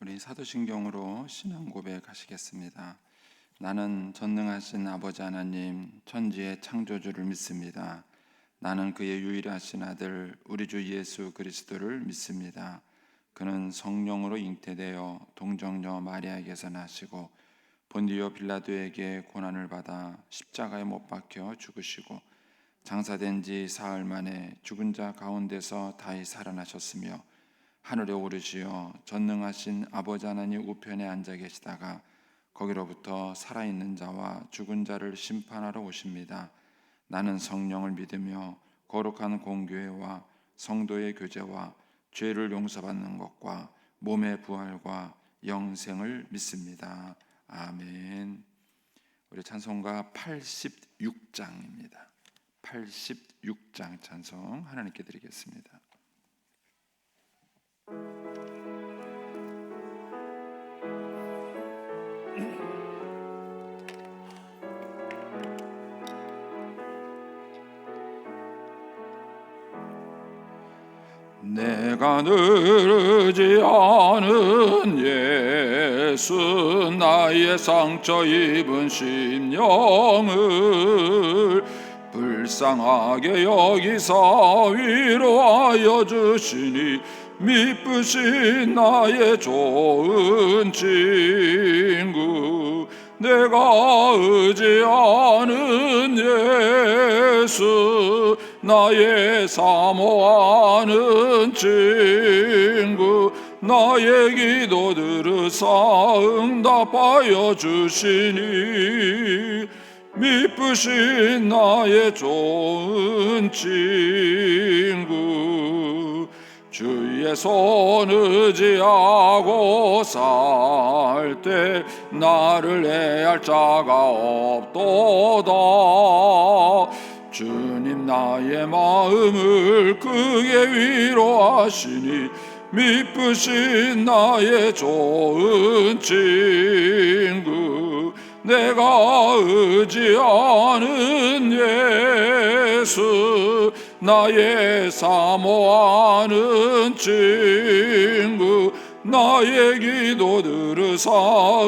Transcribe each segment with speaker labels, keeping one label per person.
Speaker 1: 우리 사도신경으로 신앙 고백하시겠습니다. 나는 전능하신 아버지 하나님 천지의 창조주를 믿습니다. 나는 그의 유일하신 아들 우리 주 예수 그리스도를 믿습니다. 그는 성령으로 잉태되어 동정녀 마리아에게서 나시고 본디오 빌라도에게 고난을 받아 십자가에 못 박혀 죽으시고 장사된 지 사흘 만에 죽은 자 가운데서 다시 살아나셨으며 하늘에 오르시어 전능하신 아버지 하나님 우편에 앉아 계시다가 거기로부터 살아있는 자와 죽은 자를 심판하러 오십니다. 나는 성령을 믿으며 거룩한 공교회와 성도의 교제와 죄를 용서받는 것과 몸의 부활과 영생을 믿습니다. 아멘. 우리 찬송가 86장입니다. 86장 찬송 하나님께 드리겠습니다. 내가 늘지 않은 예수 나의 상처 입은 심령을 불쌍하게 여기사 위로하여 주시니 미쁘신 나의 좋은 친구 내가 의지하는 예수 나의 사모하는 친구 나의 기도 들으사 응답하여 주시니 미쁘신 나의 좋은 친구 주의 손 의지하고 살 때 나를 해할 자가 없도다. 주님 나의 마음을 크게 위로하시니 미쁘신 나의 좋은 친구 내가 의지하는 예수 나의 사모하는 친구 나의 기도 들으사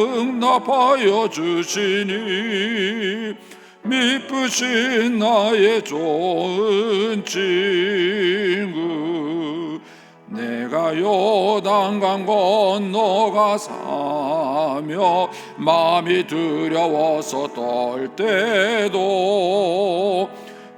Speaker 1: 응답하여 주시니 미쁘신 나의 좋은 친구 내가 요단강 건너가사며 마음이 두려워서 떨 때도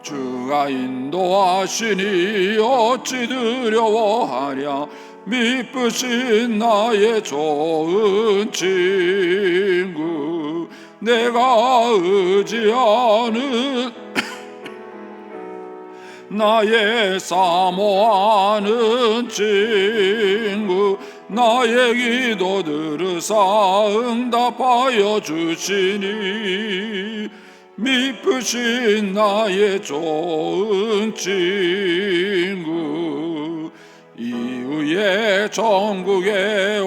Speaker 1: 주가 인도하시니 어찌 두려워하랴 미쁘신 나의 좋은 친구 내가 의지하는 나의 사모하는 친구 나의 기도 들으사 응답하여 주시니 미쁘신 나의 좋은 친구 이후에 전국에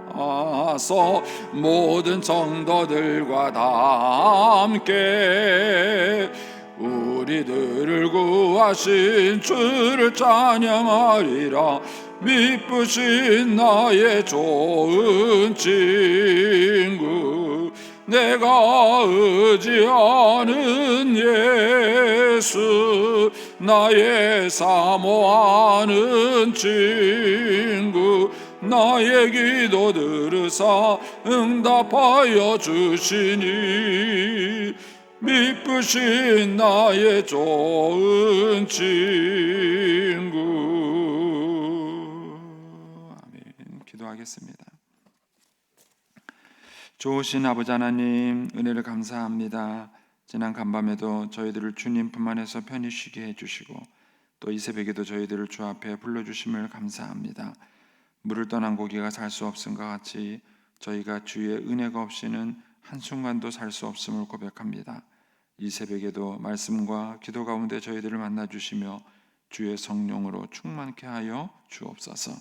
Speaker 1: 올라와서 모든 성도들과 다 함께 우리들을 구하신 주를 찬양하리라 미쁘신 나의 좋은 친구 내가 의지하는 예수 나의 사모하는 친구 나의 기도 들으사 응답하여 주시니 미쁘신 나의 좋은 친구. 아멘. 기도하겠습니다. 좋으신 아버지 하나님 은혜를 감사합니다. 지난 간밤에도 저희들을 주님 품 안에서 편히 쉬게 해주시고 또 이 새벽에도 저희들을 주 앞에 불러주심을 감사합니다. 물을 떠난 고기가 살 수 없음과 같이 저희가 주의 은혜가 없이는 한순간도 살 수 없음을 고백합니다. 이 새벽에도 말씀과 기도 가운데 저희들을 만나주시며 주의 성령으로 충만케 하여 주옵소서.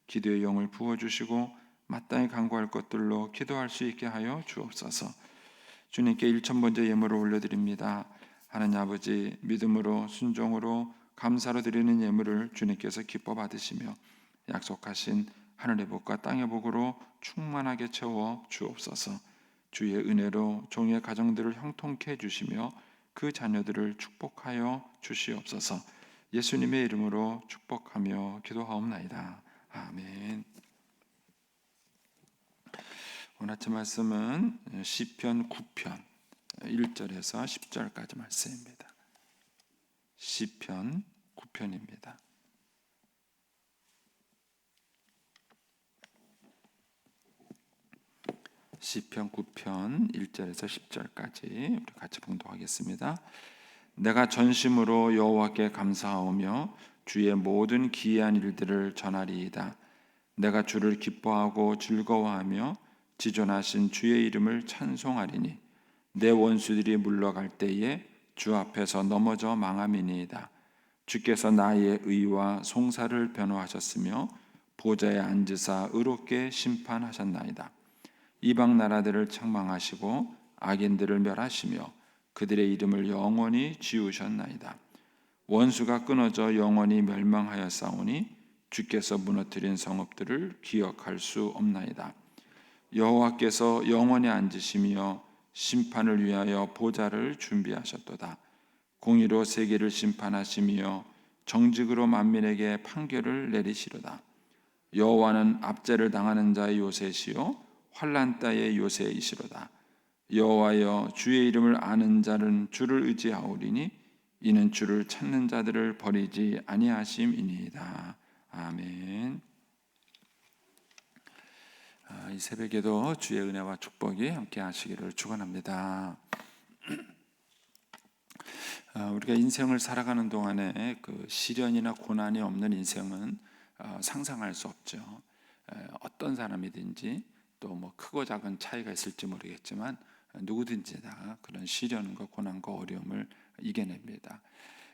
Speaker 1: 기도의 영을 부어주시고 마땅히 간구할 것들로 기도할 수 있게 하여 주옵소서. 주님께 1000번째 예물을 올려드립니다. 하나님 아버지, 믿음으로 순종으로 감사로 드리는 예물을 주님께서 기뻐 받으시며 약속하신 하늘의 복과 땅의 복으로 충만하게 채워 주옵소서. 주의 은혜로 종의 가정들을 형통케 해주시며 그 자녀들을 축복하여 주시옵소서. 예수님의 이름으로 축복하며 기도하옵나이다. 아멘. 오늘 아침 말씀은 시편 9편 1절에서 10절까지 말씀입니다. 시편 9편입니다. 시편 9편 1절에서 10절까지 우리 같이 봉독하겠습니다. 내가 전심으로 여호와께 감사하오며 주의 모든 기이한 일들을 전하리이다. 내가 주를 기뻐하고 즐거워하며 지존하신 주의 이름을 찬송하리니 내 원수들이 물러갈 때에 주 앞에서 넘어져 망함이니이다. 주께서 나의 의와 송사를 변호하셨으며 보좌에 앉으사 의롭게 심판하셨나이다. 이방 나라들을 책망하시고 악인들을 멸하시며 그들의 이름을 영원히 지우셨나이다. 원수가 끊어져 영원히 멸망하였사오니 주께서 무너뜨린 성읍들을 기억할 수 없나이다. 여호와께서 영원히 앉으시며 심판을 위하여 보좌를 준비하셨도다. 공의로 세계를 심판하시며 정직으로 만민에게 판결을 내리시로다. 여호와는 압제를 당하는 자의 요새시요 환난 때의 요새이시로다. 여호와여 주의 이름을 아는 자는 주를 의지하오리니 이는 주를 찾는 자들을 버리지 아니하심이니이다. 아멘. 이 새벽에도 주의 은혜와 축복이 함께 하시기를 축원합니다. 우리가 인생을 살아가는 동안에 그 시련이나 고난이 없는 인생은 상상할 수 없죠. 어떤 사람이든지 또 뭐 크고 작은 차이가 있을지 모르겠지만 누구든지 다 그런 시련과 고난과 어려움을 이겨냅니다.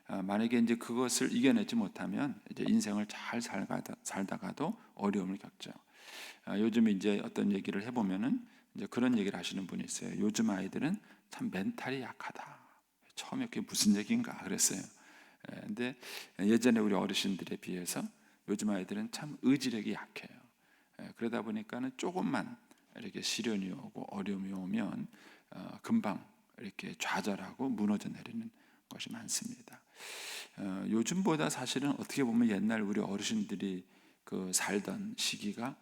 Speaker 1: 만약에 이제 그것을 이겨내지 못하면 이제 인생을 잘 살다가도 어려움을 겪죠. 요즘 이제 어떤 얘기를 해보면은 이제 그런 얘기를 하시는 분이 있어요. 요즘 아이들은 참 멘탈이 약하다. 처음에 그게 무슨 얘기인가 그랬어요. 근데 예전에 우리 어르신들에 비해서 요즘 아이들은 참 의지력이 약해요. 그러다 보니까는 조금만 이렇게 시련이 오고 어려움이 오면 금방 이렇게 좌절하고 무너져 내리는 것이 많습니다. 요즘보다 사실은 어떻게 보면 옛날 우리 어르신들이 그 살던 시기가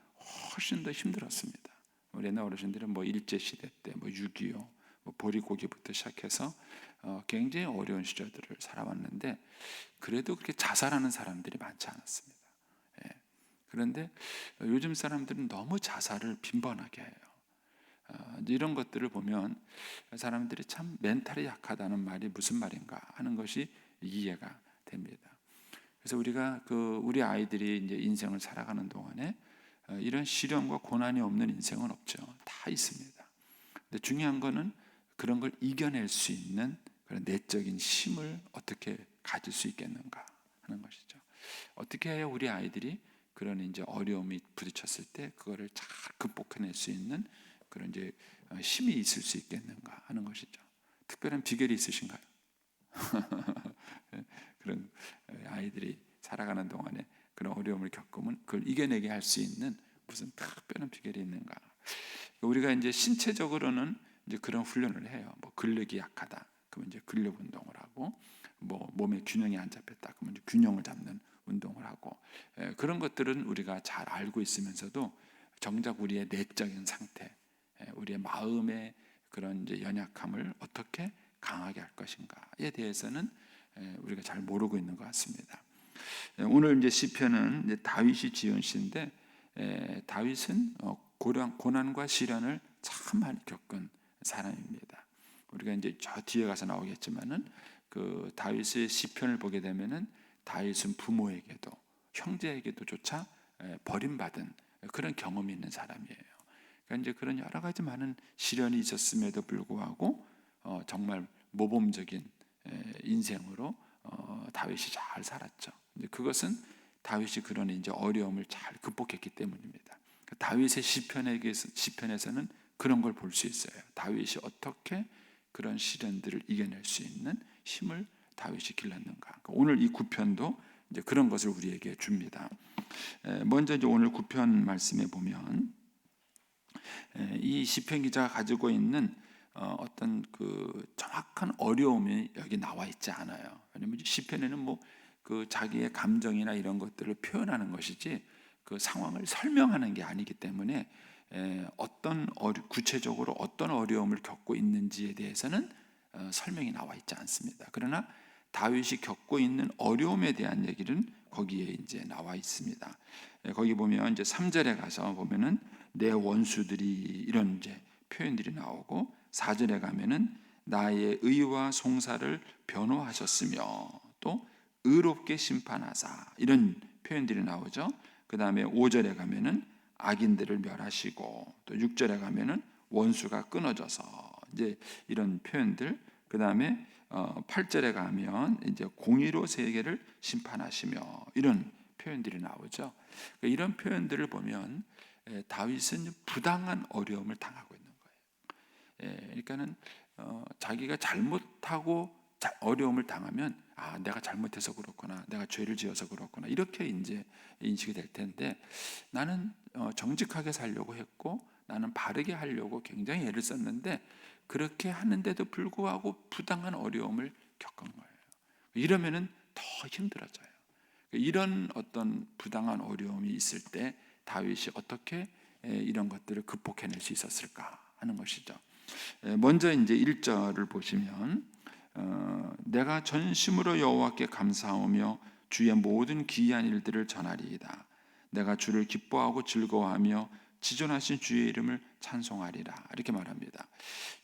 Speaker 1: 훨씬 더 힘들었습니다. 우리 옛날 어르신들은 뭐 일제 시대 때 뭐 6.25, 뭐 보릿고기부터 시작해서 굉장히 어려운 시절들을 살아왔는데 그래도 그렇게 자살하는 사람들이 많지 않았습니다. 그런데 요즘 사람들은 너무 자살을 빈번하게 해요. 이런 것들을 보면 사람들이 참 멘탈이 약하다는 말이 무슨 말인가 하는 것이 이해가 됩니다. 그래서 우리가 우리 아이들이 이제 인생을 살아가는 동안에 이런 시련과 고난이 없는 인생은 없죠. 다 있습니다. 근데 중요한 거는 그런 걸 이겨낼 수 있는 그런 내적인 힘을 어떻게 가질 수 있겠는가 하는 것이죠. 어떻게 해야 우리 아이들이 그런 이제 어려움이 부딪혔을 때 그거를 잘 극복해낼 수 있는 그런 이제 힘이 있을 수 있겠는가 하는 것이죠. 특별한 비결이 있으신가요? 그런 아이들이 살아가는 동안에 그런 어려움을 겪으면 그걸 이겨내게 할 수 있는 무슨 특별한 비결이 있는가? 우리가 이제 신체적으로는 이제 그런 훈련을 해요. 뭐 근력이 약하다, 그러면 이제 근력 운동을 하고, 뭐 몸의 균형이 안 잡혔다, 그러면 이제 균형을 잡는 운동을 하고, 그런 것들은 우리가 잘 알고 있으면서도 정작 우리의 내적인 상태, 우리의 마음의 그런 이제 연약함을 어떻게 강하게 할 것인가에 대해서는 우리가 잘 모르고 있는 것 같습니다. 오늘 이제 시편은 이제 다윗이 지은 시인데 다윗은 고난과 시련을 참 많이 겪은 사람입니다. 우리가 이제 저 뒤에 가서 나오겠지만은 그 다윗의 시편을 보게 되면은 다윗은 부모에게도 형제에게도 조차 버림받은 그런 경험이 있는 사람이에요. 그러니까 이제 그런 여러 가지 많은 시련이 있었음에도 불구하고 정말 모범적인 인생으로 다윗이 잘 살았죠. 그것은 다윗이 그런 이제 어려움을 잘 극복했기 때문입니다. 다윗의 시편에서는 그런 걸 볼 수 있어요. 다윗이 어떻게 그런 시련들을 이겨낼 수 있는 힘을 다윗이 길렀는가. 오늘 이 9편도 이제 그런 것을 우리에게 줍니다. 먼저 이제 오늘 9편 말씀에 보면 이 시편 기자가 가지고 있는 어떤 그 정확한 어려움이 여기 나와 있지 않아요. 왜냐면 시편에는 뭐 그 자기의 감정이나 이런 것들을 표현하는 것이지 그 상황을 설명하는 게 아니기 때문에 구체적으로 어떤 어려움을 겪고 있는지에 대해서는 설명이 나와 있지 않습니다. 그러나 다윗이 겪고 있는 어려움에 대한 얘기는 거기에 이제 나와 있습니다. 거기 보면 이제 3절에 가서 보면은 내 원수들이 이런 이제 표현들이 나오고 4절에 가면은 나의 의와 송사를 변호하셨으며 또 의롭게 심판하사 이런 표현들이 나오죠. 그 다음에 5절에 가면은 악인들을 멸하시고 또 6절에 가면은 원수가 끊어져서 이제 이런 표현들. 그 다음에 8절에 가면 이제 공의로 세계를 심판하시며 이런 표현들이 나오죠. 이런 표현들을 보면 다윗은 부당한 어려움을 당하고 있는 거예요. 그러니까는 자기가 잘못하고 어려움을 당하면 내가 잘못해서 그렇구나, 내가 죄를 지어서 그렇구나 이렇게 이제 인식이 될 텐데 나는 정직하게 살려고 했고 나는 바르게 하려고 굉장히 애를 썼는데 그렇게 하는데도 불구하고 부당한 어려움을 겪은 거예요. 이러면은 더 힘들어져요. 이런 어떤 부당한 어려움이 있을 때 다윗이 어떻게 이런 것들을 극복해낼 수 있었을까 하는 것이죠. 먼저 이제 1절을 보시면 내가 전심으로 여호와께 감사하며 주의 모든 기이한 일들을 전하리이다. 내가 주를 기뻐하고 즐거워하며 지존하신 주의 이름을 찬송하리라 이렇게 말합니다.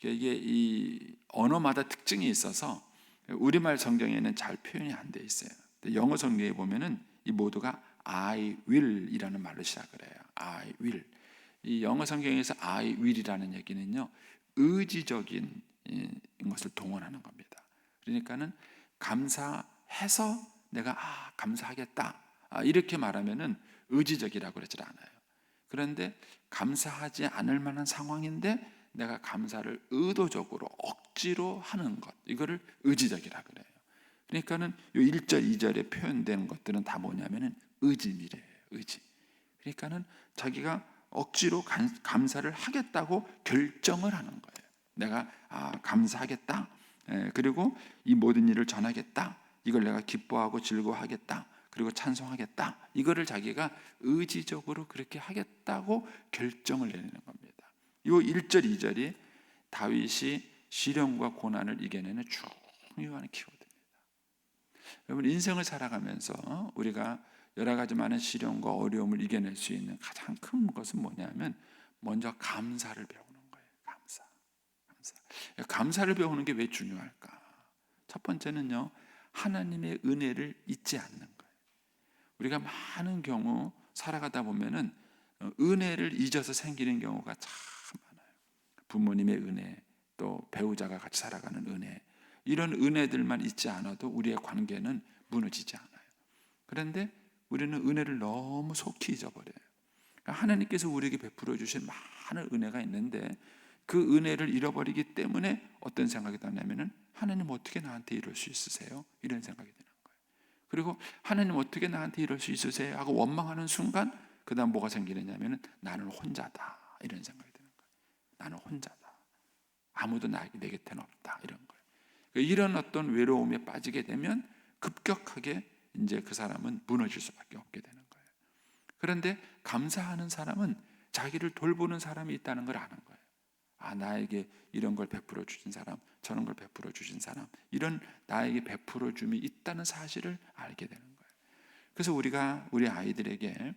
Speaker 1: 이게 이 언어마다 특징이 있어서 우리말 성경에는 잘 표현이 안 돼 있어요. 영어 성경에 보면은 이 모두가 I will이라는 말로 시작을 해요. I will. 이 영어 성경에서 I will이라는 얘기는요 의지적인 것을 동원하는 겁니다. 그러니까는 감사해서 내가 감사하겠다 이렇게 말하면은 의지적이라고 그러질 않아요. 그런데 감사하지 않을 만한 상황인데 내가 감사를 의도적으로 억지로 하는 것 이거를 의지적이라 그래요. 그러니까는 요 1절 2절에 표현된 것들은 다 뭐냐면은 의지미래예요. 의지. 그러니까는 자기가 억지로 감사를 하겠다고 결정을 하는 거예요. 내가 감사하겠다. 그리고 이 모든 일을 전하겠다. 이걸 내가 기뻐하고 즐거워하겠다. 그리고 찬송하겠다. 이거를 자기가 의지적으로 그렇게 하겠다고 결정을 내리는 겁니다. 이 1절 2절이 다윗이 시련과 고난을 이겨내는 중요한 키워드입니다. 여러분 인생을 살아가면서 우리가 여러 가지 많은 시련과 어려움을 이겨낼 수 있는 가장 큰 것은 뭐냐면 먼저 감사를 배우는 거예요. 감사를 배우는 게 왜 중요할까? 첫 번째는요, 하나님의 은혜를 잊지 않는 거예요. 우리가 많은 경우 살아가다 보면은 은혜를 잊어서 생기는 경우가 참 많아요. 부모님의 은혜, 또 배우자가 같이 살아가는 은혜, 이런 은혜들만 잊지 않아도 우리의 관계는 무너지지 않아요. 그런데 우리는 은혜를 너무 속히 잊어버려요. 하나님께서 우리에게 베풀어 주신 많은 은혜가 있는데 그 은혜를 잃어버리기 때문에 어떤 생각이 드냐면은 하나님 어떻게 나한테 이럴 수 있으세요? 이런 생각이 드는 거예요. 그리고 하나님 어떻게 나한테 이럴 수 있으세요? 하고 원망하는 순간 그 다음 뭐가 생기느냐면은 나는 혼자다 이런 생각이 드는 거예요. 나는 혼자다. 아무도 내 곁에는 없다 이런 거예요. 이런 어떤 외로움에 빠지게 되면 급격하게 이제 그 사람은 무너질 수밖에 없게 되는 거예요. 그런데 감사하는 사람은 자기를 돌보는 사람이 있다는 걸 아는 거예요. 나에게 이런 걸 베풀어 주신 사람, 저런 걸 베풀어 주신 사람, 이런 나에게 베풀어 줌이 있다는 사실을 알게 되는 거예요. 그래서 우리가 우리 아이들에게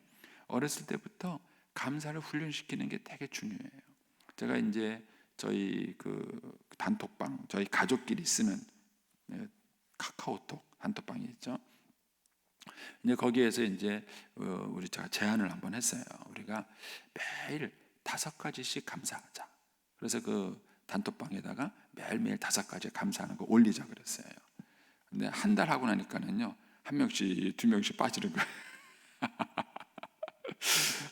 Speaker 1: 어렸을 때부터 감사를 훈련시키는 게 되게 중요해요. 제가 이제 저희 그 단톡방, 저희 가족끼리 쓰는 카카오톡 단톡방이 있죠. 이제 거기에서 이제 우리 제가 제안을 한번 했어요. 우리가 매일 5가지씩 감사하자. 그래서 그 단톡방에다가 매일매일 5가지 감사하는 거 올리자 그랬어요. 근데 한 달 하고 나니까는요, 1명씩 2명씩 빠지는 거예요.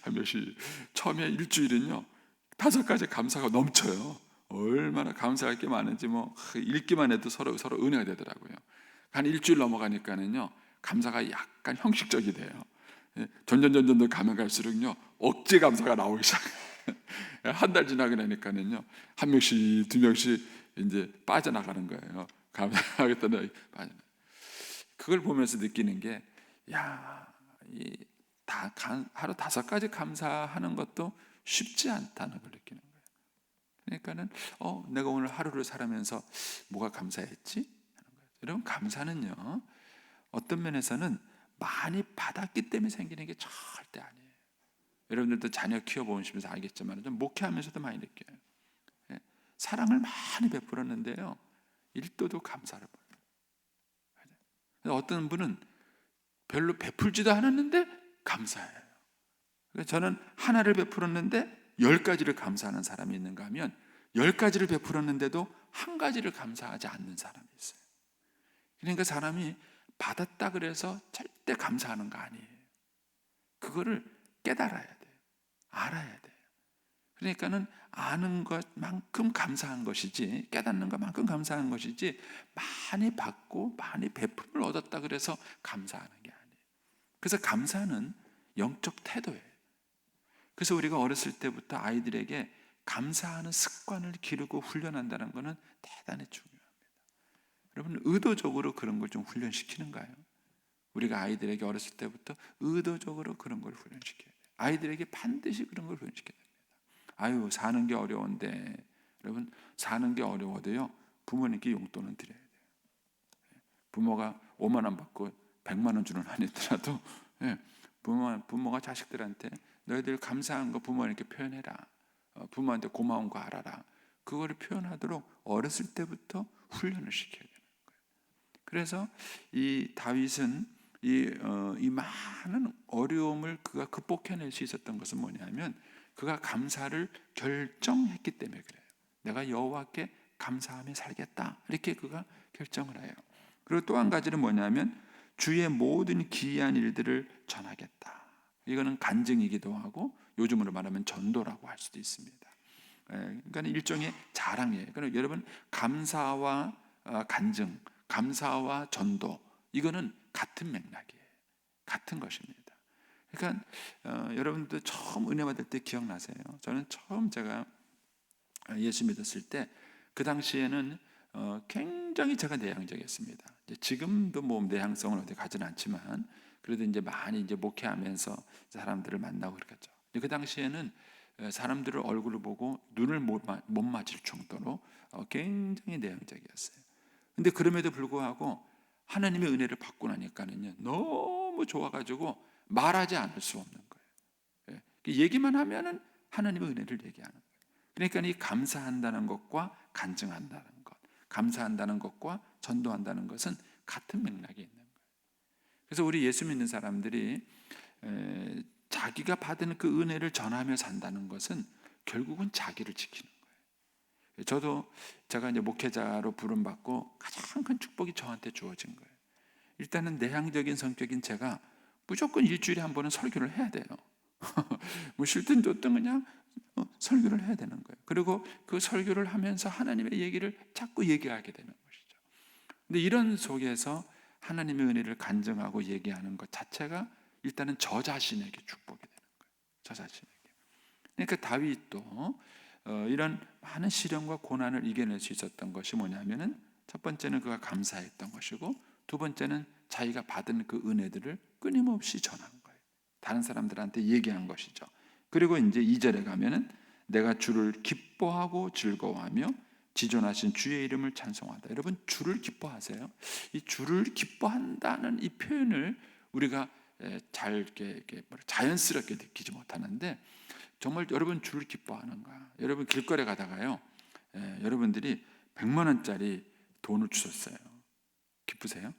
Speaker 1: 한 명씩. 처음에 일주일은요 5가지 감사가 넘쳐요. 얼마나 감사할 게 많은지 뭐 읽기만 해도 서로 은혜가 되더라고요. 한 일주일 넘어가니까는요 감사가 약간 형식적이 돼요.
Speaker 2: 점점 가면 갈수록요 억지 감사가 나오기 시작해요. 한 달 지나고 나니까는요 한 명씩 두 명씩 이제 빠져나가는 거예요. 감사하겠다는 빠져. 그걸 보면서 느끼는 게, 야, 하루 5가지 감사하는 것도 쉽지 않다는 걸 느끼는 거예요. 그러니까는 내가 오늘 하루를 살아면서 뭐가 감사했지? 하는 거예요. 여러분, 감사는요 어떤 면에서는 많이 받았기 때문에 생기는 게 절대 아니에요. 여러분들도 자녀 키워보시면서 알겠지만 좀 목회하면서도 많이 느껴요. 예, 사랑을 많이 베풀었는데요 1도도 감사를 못해요. 어떤 분은 별로 베풀지도 않았는데 감사해요. 저는 하나를 베풀었는데 10가지를 감사하는 사람이 있는가 하면 10가지를 베풀었는데도 한 가지를 감사하지 않는 사람이 있어요. 그러니까 사람이 받았다 그래서 절대 감사하는 거 아니에요. 그거를 깨달아야 돼요. 알아야 돼요. 그러니까는 아는 것만큼 감사한 것이지, 깨닫는 것만큼 감사한 것이지, 많이 받고 많이 베품을 얻었다 그래서 감사하는 게 아니에요. 그래서 감사는 영적 태도예요. 그래서 우리가 어렸을 때부터 아이들에게 감사하는 습관을 기르고 훈련한다는 것은 대단히 중요합니다. 여러분, 의도적으로 그런 걸 좀 훈련시키는가요? 우리가 아이들에게 어렸을 때부터 의도적으로 그런 걸 훈련시켜야 돼요. 아이들에게 반드시 그런 걸 훈련시켜야 됩니다. 사는 게 어려운데, 여러분, 사는 게 어려워도요 부모님께 용돈은 드려야 돼요. 부모가 5만 원 받고 100만 원 주는 한이 있더라도 부모가 자식들한테 너희들 감사한 거 부모님께 표현해라. 부모한테 고마운 거 알아라. 그거를 표현하도록 어렸을 때부터 훈련을 시켜야 되는 거예요. 그래서 이 다윗은 이 많은 어려움을 그가 극복해낼 수 있었던 것은 뭐냐면 그가 감사를 결정했기 때문에 그래요. 내가 여호와께 감사하며 살겠다. 이렇게 그가 결정을 해요. 그리고 또 한 가지는 뭐냐면 주의 모든 기이한 일들을 전하겠다. 이거는 간증이기도 하고 요즘으로 말하면 전도라고 할 수도 있습니다. 그러니까 일종의 자랑이에요. 그러니까 여러분, 감사와 간증, 감사와 전도, 이거는 같은 맥락이에요. 같은 것입니다. 그러니까 여러분들 처음 은혜 받을 때 기억나세요? 저는 처음 제가 예수 믿었을 때 그 당시에는 굉장히 제가 내향적이었습니다. 지금도 뭐 내향성은 어디 가지는 않지만 그래도 이제 많이 이제 목회하면서 사람들을 만나고 그랬죠. 그 당시에는 사람들을 얼굴을 보고 눈을 못 맞을 정도로 굉장히 내향적이었어요. 근데 그럼에도 불구하고 하나님의 은혜를 받고 나니까는요 너무 좋아가지고 말하지 않을 수 없는 거예요. 얘기만 하면은 하나님의 은혜를 얘기하는 거예요. 그러니까 이 감사한다는 것과 간증한다는 것, 감사한다는 것과 전도한다는 것은 같은 맥락이 있는 거예요. 그래서 우리 예수 믿는 사람들이 자기가 받은 그 은혜를 전하며 산다는 것은 결국은 자기를 지키는 거예요. 제가 이제 목회자로 부름받고 가장 큰 축복이 저한테 주어진 거예요. 일단은 내향적인 성격인 제가 무조건 일주일에 한 번은 설교를 해야 돼요. 뭐 싫든 좋든 그냥 설교를 해야 되는 거예요. 그리고 그 설교를 하면서 하나님의 얘기를 자꾸 얘기하게 되는 것이죠. 근데 이런 속에서 하나님의 은혜를 간증하고 얘기하는 것 자체가 일단은 저 자신에게 축복이 되는 거예요. 저 자신에게. 그러니까 다윗도 이런 많은 시련과 고난을 이겨낼 수 있었던 것이 뭐냐면은 첫 번째는 그가 감사했던 것이고 두 번째는 자기가 받은 그 은혜들을 끊임없이 전한 거예요. 다른 사람들한테 얘기한 것이죠. 그리고 이제 2절에 가면은 내가 주를 기뻐하고 즐거워하며 지존하신 주의 이름을 찬송하다. 여러분, 주를 기뻐하세요? 이 주를 기뻐한다는 이 표현을 우리가 잘 이렇게 자연스럽게 느끼지 못하는데 정말 여러분 주를 기뻐하는가? 여러분 길거리 가다가요, 여러분들이 100만 원짜리 돈을 주셨어요. 기쁘세요?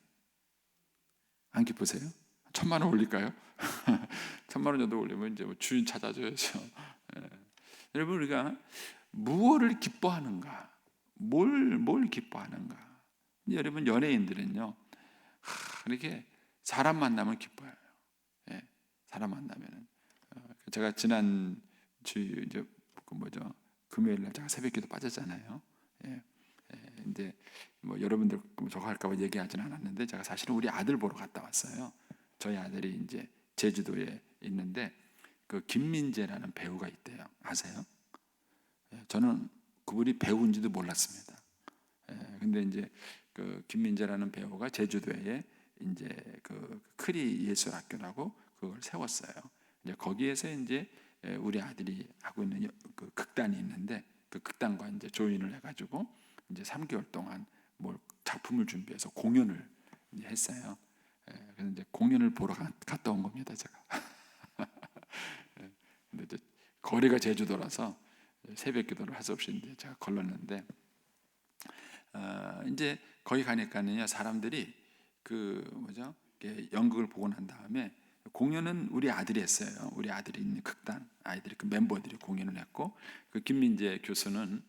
Speaker 2: 안 기쁘세요? 1000만 원 올릴까요? 1000만 원 정도 올리면 이제 뭐 주인 찾아줘야죠. 여러분, 우리가 무엇을 기뻐하는가? 뭘 기뻐하는가? 여러분, 연예인들은요, 이렇게 사람 만나면 기뻐해요. 사람 만나면은 제가 지난 주 이제 금요일 날 제가 새벽기도 빠졌잖아요. 근데 뭐 여러분들 저거 할까봐 얘기하지는 않았는데 제가 사실은 우리 아들 보러 갔다 왔어요. 저희 아들이 이제 제주도에 있는데 그 김민재라는 배우가 있대요. 아세요? 저는 그분이 배우인지도 몰랐습니다. 근데 이제 그 김민재라는 배우가 제주도에 이제 그 크리 예술학교라고 그걸 세웠어요. 이제 거기에서 이제 우리 아들이 하고 있는 그 극단이 있는데 그 극단과 이제 조인을 해가지고 이제 3개월 동안 뭘 작품을 준비해서 공연을 이제 했어요. 그래서 이제 공연을 보러 갔다 온 겁니다, 제가. 근데 이제 거리가 제주도라서 새벽 기도를 할 수 없이 이제 제가 걸렀는데 이제 거기 가니까는요 사람들이 그 뭐죠? 이렇게 연극을 보고 난 다음에 공연은 우리 아들이 했어요. 우리 아들이 있는 극단 아이들이 그 멤버들이 공연을 했고 그 김민재 교수는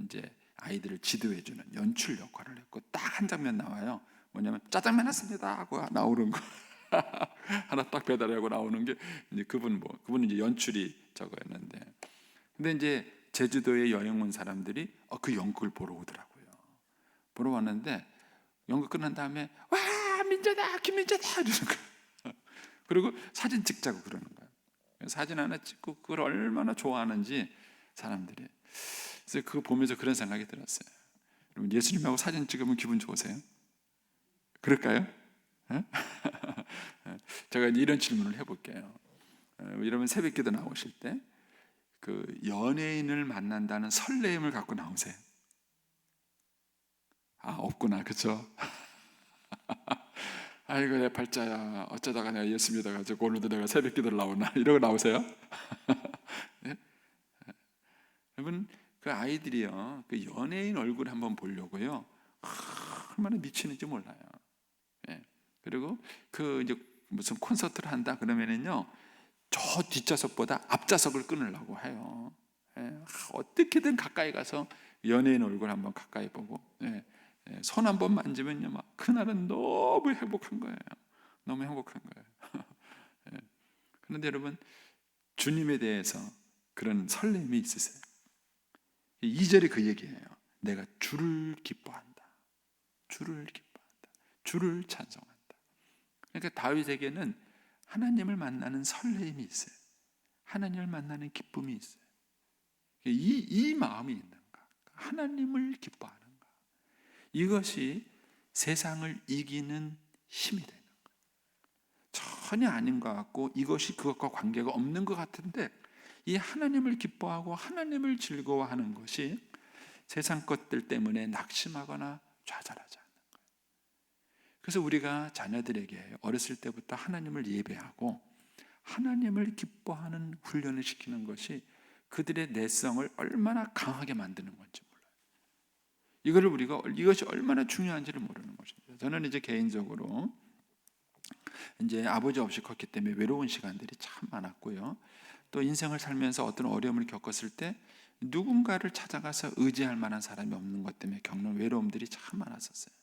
Speaker 2: 이제 아이들을 지도해주는 연출 역할을 했고 딱 한 장면 나와요. 뭐냐면 짜장면 했습니다 하고 나오는 거 하나 딱 배달하고 나오는 게 이제 그분은 이제 연출이 저거였는데 근데 이제 제주도에 여행 온 사람들이 그 연극을 보러 오더라고요. 보러 왔는데 연극 끝난 다음에 와 민재다 김민재다 이러는 거예요. 그리고 사진 찍자고 그러는 거예요. 사진 하나 찍고 그걸 얼마나 좋아하는지 사람들이. 그래서 그거 보면서 그런 생각이 들었어요. 여러분 예수님하고 사진 찍으면 기분 좋으세요? 그럴까요? 제가 이제 이런 질문을 해볼게요. 여러분 새벽기도 나오실 때 그 연예인을 만난다는 설레임을 갖고 나오세요? 없구나, 그렇죠? 아이고 내 팔자야, 어쩌다가 내가 예수 믿어가지고 오늘도 내가 새벽기도를 나오나 이러고 나오세요? 네? 여러분 그 아이들이요, 그 연예인 얼굴 한번 보려고요, 얼마나 미치는지 몰라요. 예. 그리고 그 이제 무슨 콘서트를 한다 그러면은요, 저 뒷좌석보다 앞좌석을 끊으려고 해요. 어떻게든 가까이 가서 연예인 얼굴 한번 가까이 보고 손 한번 만지면요 막 그날은 너무 행복한 거예요. 너무 행복한 거예요. 그런데 여러분 주님에 대해서 그런 설렘이 있으세요? 2절이 그 얘기예요. 내가 주를 기뻐한다. 주를 기뻐한다. 주를 찬송한다. 그러니까 다윗에게는 하나님을 만나는 설렘이 있어요. 하나님을 만나는 기쁨이 있어요. 이 마음이 있는가? 하나님을 기뻐하는가? 이것이 세상을 이기는 힘이 되는 거예요. 전혀 아닌 것 같고 이것이 그것과 관계가 없는 것 같은데 이 하나님을 기뻐하고 하나님을 즐거워하는 것이 세상 것들 때문에 낙심하거나 좌절하지 않는 거예요. 그래서 우리가 자녀들에게 어렸을 때부터 하나님을 예배하고 하나님을 기뻐하는 훈련을 시키는 것이 그들의 내성을 얼마나 강하게 만드는 건지 몰라요. 이것이 얼마나 중요한지를 모르는 것입니다. 저는 이제 개인적으로 이제 아버지 없이 컸기 때문에 외로운 시간들이 참 많았고요. 또 인생을 살면서 어떤 어려움을 겪었을 때 누군가를 찾아가서 의지할 만한 사람이 없는 것 때문에 겪는 외로움들이 참 많았었어요.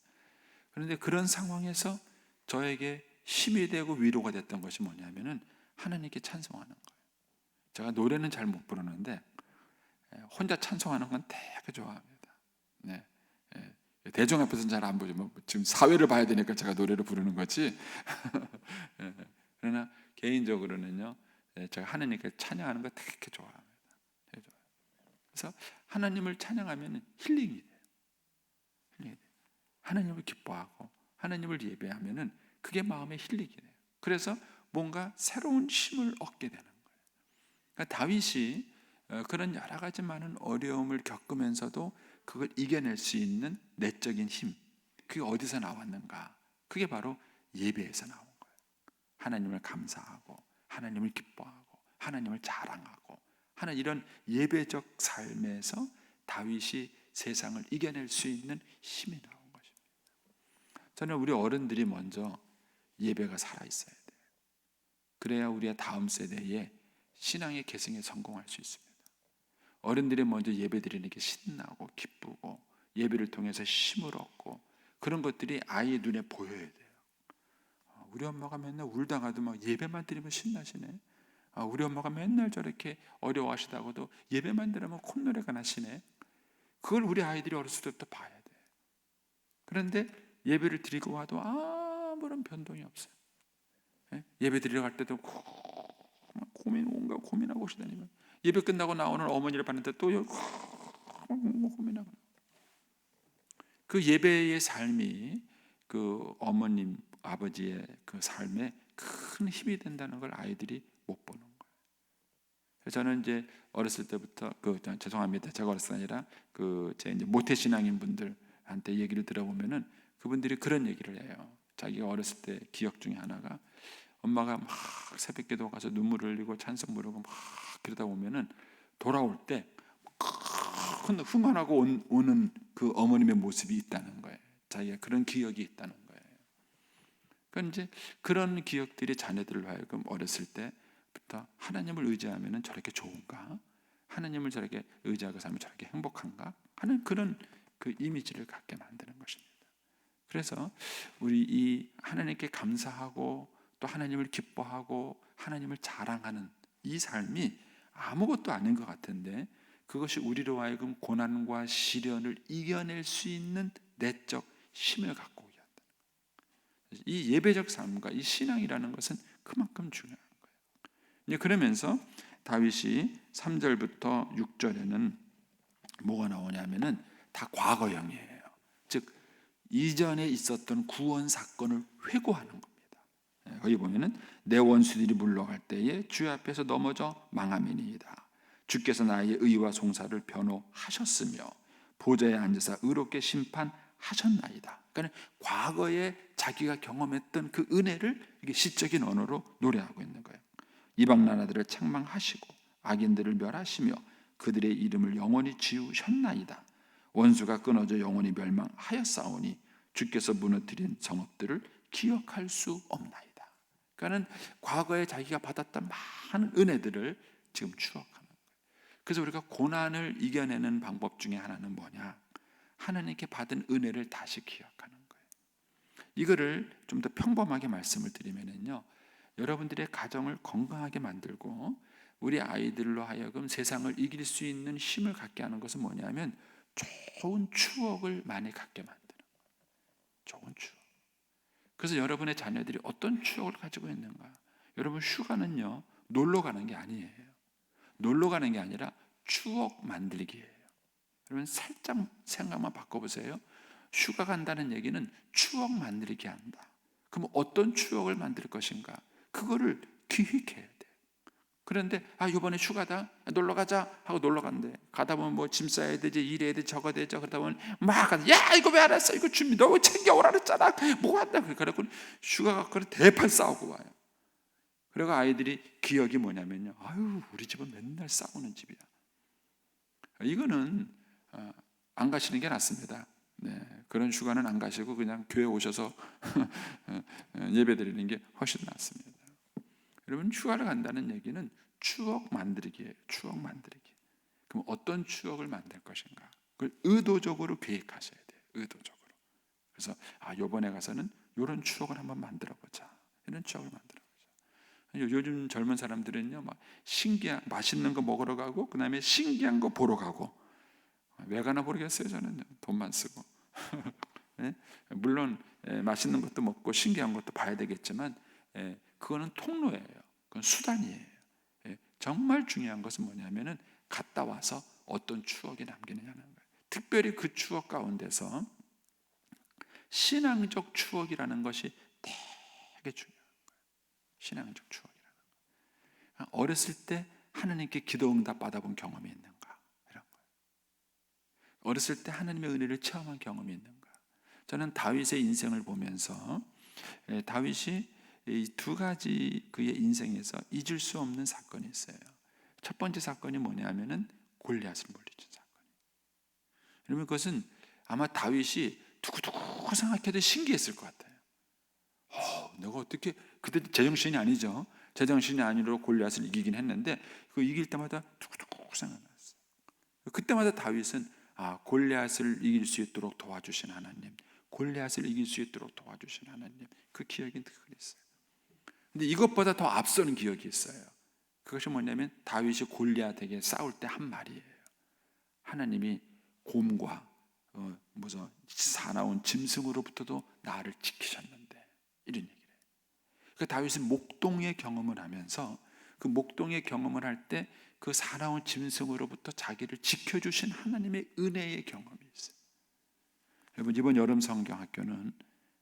Speaker 2: 그런데 그런 상황에서 저에게 힘이 되고 위로가 됐던 것이 뭐냐면은 하나님께 찬송하는 거예요. 제가 노래는 잘 못 부르는데 혼자 찬송하는 건 되게 좋아합니다. 네. 대중 앞에서는 잘 안 부르지만 지금 사회를 봐야 되니까 제가 노래를 부르는 거지. 그러나 개인적으로는요, 제가 하나님께 찬양하는 거 되게 좋아합니다. 되게 좋아요. 그래서 하나님을 찬양하면 힐링이 돼요. 힐링이 돼요. 하나님을 기뻐하고 하나님을 예배하면은 그게 마음의 힐링이 돼요. 그래서 뭔가 새로운 힘을 얻게 되는 거예요. 그러니까 다윗이 그런 여러 가지 많은 어려움을 겪으면서도 그걸 이겨낼 수 있는 내적인 힘, 그게 어디서 나왔는가? 그게 바로 예배에서 나온 거예요. 하나님을 감사하고 하나님을 기뻐하고 하나님을 자랑하고 하는 이런 예배적 삶에서 다윗이 세상을 이겨낼 수 있는 힘이 나온 것입니다. 저는 우리 어른들이 먼저 예배가 살아있어야 돼요. 그래야 우리의 다음 세대에 신앙의 계승에 성공할 수 있습니다. 어른들이 먼저 예배 드리는 게 신나고 기쁘고 예배를 통해서 힘을 얻고 그런 것들이 아이의 눈에 보여야 돼요. 우리 엄마가 맨날 울다가도 막 예배만 드리면 신나시네. 우리 엄마가 맨날 저렇게 어려워하시다가도 예배만 들으면 콧노래가 나시네. 그걸 우리 아이들이 어렸을 때부터 봐야 돼요. 그런데 예배를 드리고 와도 아무런 변동이 없어요. 예배 드리러 갈 때도 온갖 고민하고 오시다니만, 예배 끝나고 나오는 어머니를 봤는데 또 고민하고. 그 예배의 삶이 그 어머님 아버지의 그 삶에 큰 힘이 된다는 걸 아이들이 못 보는 거예요. 그래서 저는 이제 어렸을 때부터 죄송합니다. 제가 어렸을 때 아니라 제 이제 모태 신앙인 분들한테 얘기를 들어보면은 그분들이 그런 얘기를 해요. 자기가 어렸을 때 기억 중에 하나가, 엄마가 막 새벽기도 가서 눈물을 흘리고 찬송 부르고 막 그러다 보면은 돌아올 때 큰 흥건하고 오는 그 어머님의 모습이 있다는 거예요. 자기가 그런 기억이 있다는 거예요. 그러니까 이제 그런 기억들이 자녀들로 하여금 어렸을 때부터 하나님을 의지하면은 저렇게 좋은가? 하나님을 저렇게 의지하고 살면 저렇게 행복한가? 하는 그런 그 이미지를 갖게 만드는 것입니다. 그래서 우리 이 하나님께 감사하고 또 하나님을 기뻐하고 하나님을 자랑하는 이 삶이 아무것도 아닌 것 같은데, 그것이 우리로 하여금 고난과 시련을 이겨낼 수 있는 내적 힘을 갖고 오게 한다. 이 예배적 삶과 이 신앙이라는 것은 그만큼 중요한 거예요. 그러면서 다윗이 3절부터 6절에는 뭐가 나오냐면은 다 과거형이에요. 즉 이전에 있었던 구원 사건을 회고하는 겁니다. 거기 보면은 내 원수들이 물러갈 때에 주 앞에서 넘어져 망함이니이다. 주께서 나의 의와 송사를 변호하셨으며 보좌에 앉으사 의롭게 심판하셨나이다. 그러니까 과거에 자기가 경험했던 그 은혜를 이게 시적인 언어로 노래하고 있는 거예요. 이방 나라들을 책망하시고 악인들을 멸하시며 그들의 이름을 영원히 지우셨나이다. 원수가 끊어져 영원히 멸망하였사오니 주께서 무너뜨린 성읍들을 기억할 수 없나이다. 그러니까는 과거에 자기가 받았던 많은 은혜들을 지금 추억하는 거예요. 그래서 우리가 고난을 이겨내는 방법 중에 하나는 뭐냐? 하나님께 받은 은혜를 다시 기억하는 거예요. 이거를 좀 더 평범하게 말씀을 드리면은요, 여러분들의 가정을 건강하게 만들고 우리 아이들로 하여금 세상을 이길 수 있는 힘을 갖게 하는 것은 뭐냐면 좋은 추억을 많이 갖게 만드는 거예요. 좋은 추억. 그래서 여러분의 자녀들이 어떤 추억을 가지고 있는가? 여러분 휴가는요, 놀러 가는 게 아니에요. 놀러 가는 게 아니라 추억 만들기예요. 여러분 살짝 생각만 바꿔보세요. 휴가 간다는 얘기는 추억 만들기 한다. 그럼 어떤 추억을 만들 것인가? 그거를 기획해야 돼요. 그런데 이번에 휴가다, 놀러 가자 하고 놀러 간대. 가다 보면 뭐 짐 싸야 되지, 이래야 되지, 저거 되지. 그러다 보면 막 야 이거 왜 안 했어? 이거 준비 너 챙겨오라 그랬잖아. 뭐 한다. 그래갖고 휴가 갖고 대판 싸우고 와요. 그리고 아이들이 기억이 뭐냐면요, 우리 집은 맨날 싸우는 집이야. 이거는 안 가시는 게 낫습니다. 네, 그런 휴가는 안 가시고 그냥 교회 오셔서 예배 드리는 게 훨씬 낫습니다. 여러분 휴가를 간다는 얘기는 추억 만들기예요. 추억 만들기. 그럼 어떤 추억을 만들 것인가? 그걸 의도적으로 계획하셔야 돼요. 의도적으로. 그래서 이번에 가서는 이런 추억을 한번 만들어 보자. 이런 추억을 만들어 보자. 요즘 젊은 사람들은요, 막 신기한 맛있는 거 먹으러 가고, 그다음에 신기한 거 보러 가고. 왜 가나 모르겠어요. 저는 돈만 쓰고. 네? 물론 맛있는 것도 먹고 신기한 것도 봐야 되겠지만, 그거는 통로예요. 그건 수단이에요. 정말 중요한 것은 뭐냐면은 갔다 와서 어떤 추억이 남기느냐는 거예요. 특별히 그 추억 가운데서 신앙적 추억이라는 것이 되게 중요한 거예요. 신앙적 추억이라는 거. 어렸을 때 하나님께 기도 응답 받아본 경험이 있는가? 이런 거예요. 어렸을 때 하나님의 은혜를 체험한 경험이 있는가? 저는 다윗의 인생을 보면서 다윗이 이 두 가지 그의 인생에서 잊을 수 없는 사건이 있어요. 첫 번째 사건이 뭐냐면은 골리앗을 물리친 사건이에요. 여러분 그것은 아마 다윗이 두고두고 생각해도 신기했을 것 같아요. 내가 어떻게, 그때 제정신이 아니죠. 제정신이 아니로 골리앗을 이기긴 했는데 그 이길 때마다 두고두고 생각났어요. 그때마다 다윗은 골리앗을 이길 수 있도록 도와주신 하나님, 골리앗을 이길 수 있도록 도와주신 하나님, 그 기억이 늘 있어요. 근데 이것보다 더 앞서는 기억이 있어요. 그것이 뭐냐면 다윗이 골리앗에게 싸울 때 한 말이에요. 하나님이 곰과 사나운 짐승으로부터도 나를 지키셨는데, 이런 얘기를 해요. 그 다윗은 목동의 경험을 하면서 그 목동의 경험을 할 때 그 사나운 짐승으로부터 자기를 지켜주신 하나님의 은혜의 경험이 있어요. 여러분, 이번 여름 성경학교는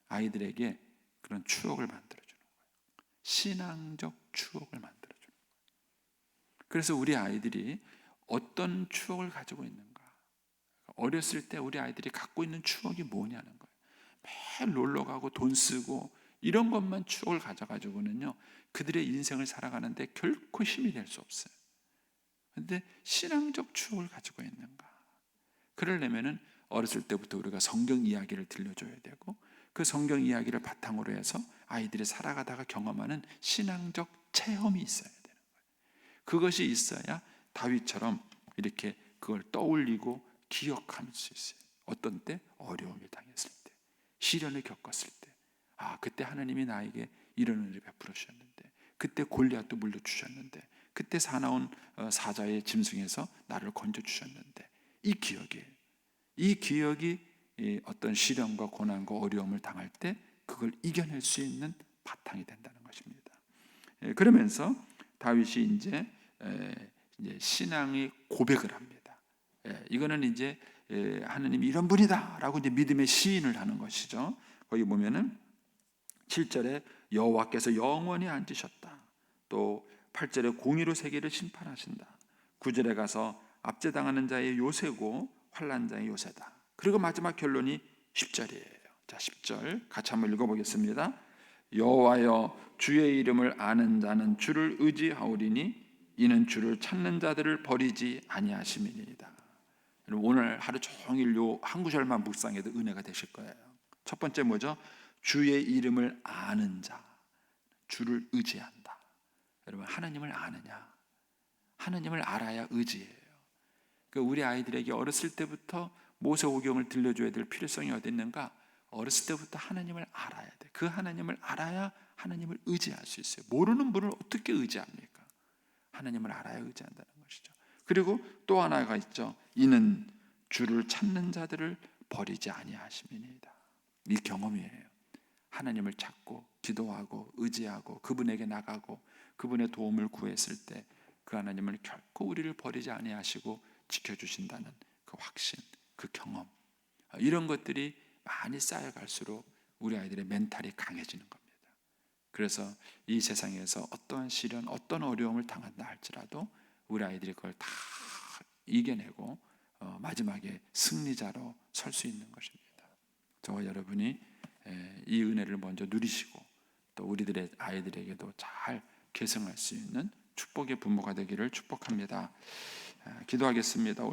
Speaker 2: 아이들에게 그런 추억을 만들어주는 거예요. 신앙적 추억을 만들어주는 거예요. 그래서 우리 아이들이 어떤 추억을 가지고 있는가, 어렸을 때 우리 아이들이 갖고 있는 추억이 뭐냐는 거예요. 매일 놀러 가고 돈 쓰고 이런 것만 추억을 가져가지고는요, 그들의 인생을 살아가는데 결코 힘이 될 수 없어요. 그런데 신앙적 추억을 가지고 있는가? 그러려면은 어렸을 때부터 우리가 성경 이야기를 들려줘야 되고, 그 성경 이야기를 바탕으로 해서 아이들이 살아가다가 경험하는 신앙적 체험이 있어야 되는 거예요. 그것이 있어야 다윗처럼 이렇게 그걸 떠올리고 기억할 수 있어요. 어떤 때? 어려움을 당했을 때, 시련을 겪었을 때, 그때 하나님이 나에게 이런 은혜를 베풀어 주셨는데, 그때 골리앗도 물려주셨는데, 그때 사나운 사자의 짐승에서 나를 건져 주셨는데, 이 기억이에요. 이 기억이 어떤 시련과 고난과 어려움을 당할 때 그걸 이겨낼 수 있는 바탕이 된다는 것입니다. 그러면서 다윗이 이제 신앙의 고백을 합니다. 이거는 이제 하나님이 이런 분이다라고 이제 믿음의 시인을 하는 것이죠. 거기 보면은 7절에 여호와께서 영원히 앉으셨다. 또 8절에 공의로 세계를 심판하신다. 9절에 가서 압제당하는 자의 요새고 환난자의 요새다. 그리고 마지막 결론이 10절이에요. 자, 10절 같이 한번 읽어보겠습니다. 여호와여, 주의 이름을 아는 자는 주를 의지하오리니 이는 주를 찾는 자들을 버리지 아니하심이니이다. 오늘 하루 종일 요 한 구절만 묵상해도 은혜가 되실 거예요. 첫 번째 뭐죠? 주의 이름을 아는 자, 주를 의지한다. 여러분, 하나님을 아느냐? 하나님을 알아야 의지해요. 우리 아이들에게 어렸을 때부터 모세오경을 들려줘야 될 필요성이 어디 있는가? 어렸을 때부터 하나님을 알아야 돼. 그 하나님을 알아야 하나님을 의지할 수 있어요. 모르는 분을 어떻게 의지합니까? 하나님을 알아야 의지한다는 것이죠. 그리고 또 하나가 있죠. 이는 주를 찾는 자들을 버리지 아니하심이니이다. 이 경험이에요. 하나님을 찾고 기도하고 의지하고 그분에게 나가고 그분의 도움을 구했을 때 그 하나님을 결코 우리를 버리지 아니하시고 지켜주신다는 그 확신, 그 경험, 이런 것들이 많이 쌓여갈수록 우리 아이들의 멘탈이 강해지는 겁니다. 그래서 이 세상에서 어떠한 시련, 어떤 어려움을 당한다 할지라도 우리 아이들이 그걸 다 이겨내고 마지막에 승리자로 설 수 있는 것입니다. 저와 여러분이 이 은혜를 먼저 누리시고 또 우리들의 아이들에게도 잘 계승할 수 있는 축복의 부모가 되기를 축복합니다. 기도하겠습니다. 오늘